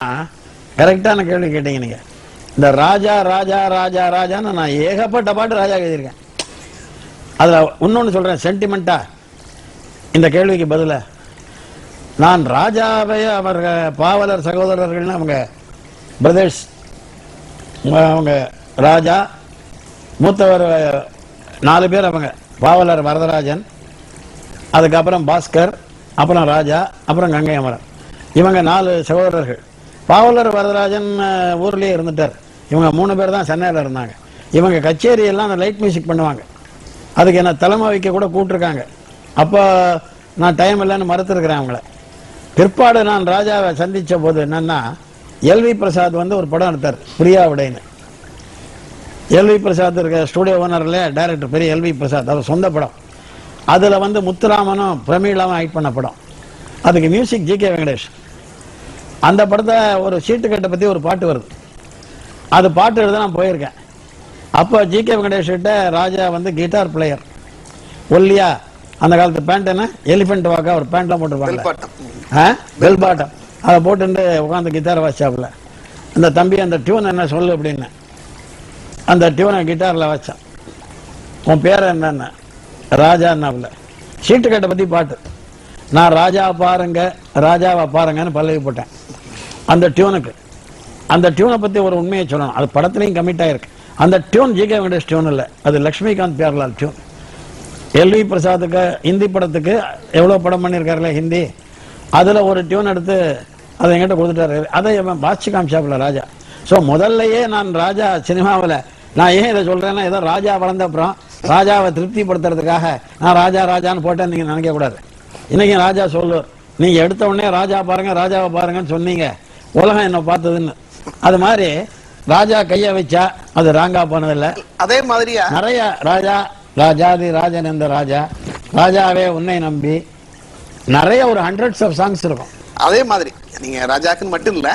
கரெக்டான கேள்வி கேட்டீங்க நீங்க. இந்த ராஜா ராஜா ராஜா ராஜான்னு நான் ஏகப்பட்ட பாட்டு ராஜா எழுதியிருக்கேன். அதுல இன்னொன்னு சொல்றேன் சென்டிமெண்டா இந்த கேள்விக்கு பதில, நான் ராஜாவை அவர்கள் பாவலர் சகோதரர்கள் அவங்க பிரதர்ஸ், அவங்க ராஜா மூத்தவர் 4 பேர், அவங்க பாவலர் வரதராஜன், அதுக்கப்புறம் பாஸ்கர், அப்புறம் ராஜா, அப்புறம் கங்கை அமரன். இவங்க 4 சகோதரர்கள். பாவலர் வரதராஜன் ஊர்லேயே இருந்துட்டார். இவங்க 3 பேர் தான் சென்னையில் இருந்தாங்க. இவங்க கச்சேரி எல்லாம் அந்த லைட் மியூசிக் பண்ணுவாங்க. அதுக்கு என்ன தலைமை வைக்க கூட கூப்பிட்டுருக்காங்க. அப்போ நான் டைம் இல்லைன்னு மறுத்துருக்கிறேன் அவங்கள. பிற்பாடு நான் ராஜாவை சந்தித்த போது என்னன்னா, எல்வி பிரசாத் வந்து ஒரு படம் எடுத்தார், பிரியா விடைன்னு. எல்வி பிரசாத் இருக்க ஸ்டூடியோ ஓனர்ல டைரக்டர் பெரிய எல்வி பிரசாத், அவர் சொந்த படம். அதில் வந்து முத்துராமனும் பிரமீளாவும் ஆக்ட் பண்ண படம். அதுக்கு மியூசிக் ஜி.கே. வெங்கடேஷ். அந்த படத்தை ஒரு சீட்டுக்கட்டை பற்றி ஒரு பாட்டு வருது. அது பாட்டு எழுத நான் போயிருக்கேன். அப்போ ஜி.கே. வெங்கடேஷ் கிட்ட ராஜா வந்து கிட்டார் பிளேயர், ஒல்லியா, அந்த காலத்து பேண்ட் என்ன எலிஃபென்ட் வாக்கா ஒரு பேண்ட்லாம் போட்டுருப்பாங்க, பெல் பாட்டம், அதை போட்டு உட்காந்து கிட்டார் வாசிச்சாப்புல. அந்த தம்பி அந்த டியூன் என்ன சொல்லு அப்படின்னு அந்த டியூனை கிட்டாரில் வச்சான். உன் பேர் என்னன்னு ராஜா என்னாப்புல. சீட்டுக்கட்டை பற்றி பாட்டு. நான் ராஜாவை பாருங்க ராஜாவை பாருங்கன்னு பல்லவி போட்டேன் அந்த டியூனுக்கு. அந்த டியூனை பற்றி ஒரு உண்மையை சொல்லணும், அது படத்துலையும் கமிட் ஆயிருக்கு. அந்த டியூன் ஜி.கே. வெங்கடேஷ் டியூன் இல்லை, அது லக்ஷ்மிகாந்த் பியார்லால் டியூன். எல்வி பிரசாத்துக்கு ஹிந்தி படத்துக்கு எவ்வளோ படம் பண்ணியிருக்காருல்ல ஹிந்தி, அதில் ஒரு டியூன் எடுத்து அதை என்கிட்ட கொடுத்துட்டாரு. அதை பாஸ்டி காமிச்சாப்புல ராஜா. ஸோ முதல்லையே நான் ராஜா சினிமாவில் நான் ஏன் இதை சொல்கிறேன்னா, ஏதோ ராஜா வளர்ந்த அப்புறம் ராஜாவை திருப்திப்படுத்துறதுக்காக நான் ராஜா ராஜான்னு போட்டேன் நீங்கள் நினைக்கக்கூடாது. இன்னைக்கு ராஜா சொல்லு, நீங்க எடுத்த உடனே ராஜா பாருங்க ராஜாவை பாருங்கன்னு சொன்னீங்க, உலகம் என்ன பார்த்ததுன்னு. அது மாதிரி ராஜா கைய வச்சா அது ராங்கா போனதில்லை. அதே மாதிரியா நிறைய ராஜா, ராஜாதி ராஜன் என்ற ராஜா, ராஜாவே உன்னை நம்பி, நிறைய ஒரு 100s ஆஃப் சாங்ஸ் இருக்கும். அதே மாதிரி நீங்க ராஜாக்குன்னு மட்டும் இல்ல,